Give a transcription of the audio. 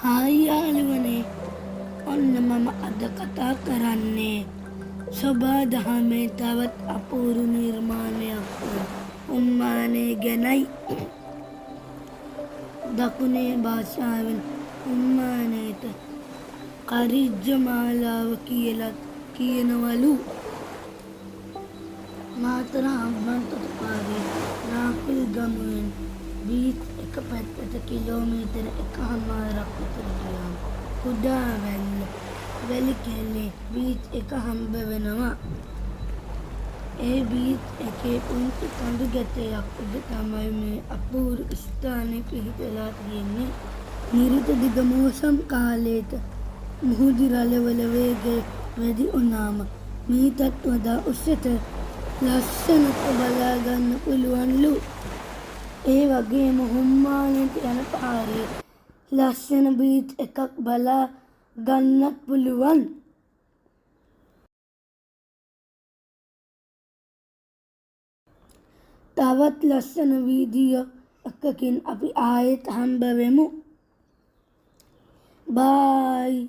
Hi යාළුවනේ, ඔන්න මම අද කතා කරන්නේ සොබා දහමේ තවත් අපූරු නිර්මාණයක් වන උම්මානය ගැනයි. දකුණේ භාෂාවෙන් උම්මානයට කරිජ්ජ මාලාව කියලත් කියනවලු. මාතර හම්බන්තොටුපාරේ නාකුල් ගමුවෙන් බීච් එක පැත්තට කිලෝමීටර 1.5ක් විතර ගියාම කුඩා වැලි කැලේ බීච් එක හම්බ වෙනවා. ඒ බීච් එකේ පුංචි කඳු ගැටයක් උඩ තමයි මේ අපූරු ස්ථානය පිහිටලා තියෙන්නේ. නිරිත දිග මෝසම් කාලේට මුහුදු රළවල වේගය වැඩි වුණාම මීටත් වඩා උසට ලස්සනට බලා ගන්න පුළුවන්ලු. ඒ වගේම හුම්මානයට යන පාරේ ලස්සන බීච් එකක් බලා ගන්නත් පුළුවන්. තවත් ලස්සන වීඩියෝ එකකින් අපි ආයෙත් හම්බ වෙමු. බායි.